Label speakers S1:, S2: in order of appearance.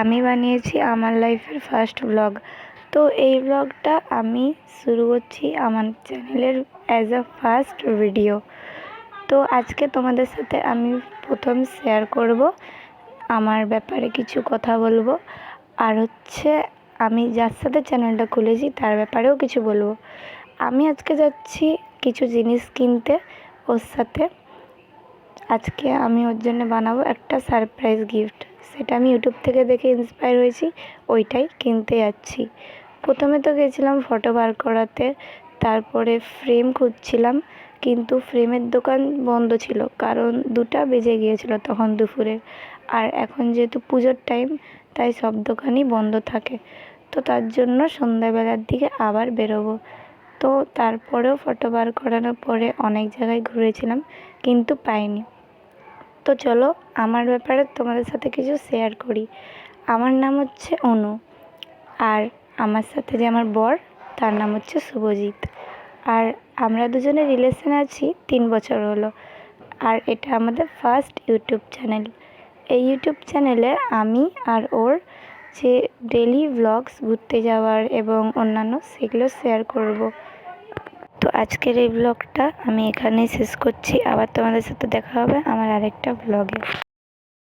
S1: আমি বানিয়েছি আমার লাইফের ফার্স্ট ব্লগ। তো এই ব্লগটা আমি শুরু করছি আমার চ্যানেলের অ্যাজ আ ফার্স্ট ভিডিও। তো আজকে তোমাদের সাথে আমি প্রথম শেয়ার করব আমার ব্যাপারে কিছু কথা বলবো, আর হচ্ছে আমি যার সাথে চ্যানেলটা খুলেছি তার ব্যাপারেও কিছু বলবো। আমি আজকে যাচ্ছি কিছু জিনিস কিনতে ওর সাথে। আজকে আমি ওর জন্য বানাবো একটা সারপ্রাইজ গিফট। সেটা আমি ইউটিউব থেকে দেখে ইন্সপায়ার হয়েছি, ওইটাই কিনতে যাচ্ছি। প্রথমে তো গেছিলাম ফটো বার করাতে, তারপরে ফ্রেম খুঁজছিলাম, কিন্তু ফ্রেমের দোকান বন্ধ ছিল, কারণ 2টা বেজে গিয়েছিল তখন দুপুরের। আর এখন যেহেতু পুজোর টাইম, তাই সব দোকানই বন্ধ থাকে। তো তার জন্য সন্ধ্যাবেলার দিকে আবার বেরোবো। তো তারপরেও ফটো বার করানোর পরে অনেক জায়গায় ঘুরেছিলাম, কিন্তু পাইনি। তো চলো আমার ব্যাপারে তোমাদের সাথে কিছু শেয়ার করি। আমার নাম হচ্ছে অনু, আর আমার সাথে যে আমার বর, তার নাম হচ্ছে শুভজিৎ। আর আমরা দুজনে রিলেশনে আছি 3 বছর হলো। আর এটা আমাদের ফার্স্ট ইউটিউব চ্যানেল। এই ইউটিউব চ্যানেলে আমি আর ওর যে ডেলি ভ্লগস, ঘুরতে যাওয়ার এবং অন্যান্য, সেগুলো শেয়ার করব। তো আজকের এই ব্লগটা আমি এখানেই শেষ করছি। আবার তোমাদের সাথে দেখা হবে আমার আরেকটা ব্লগে।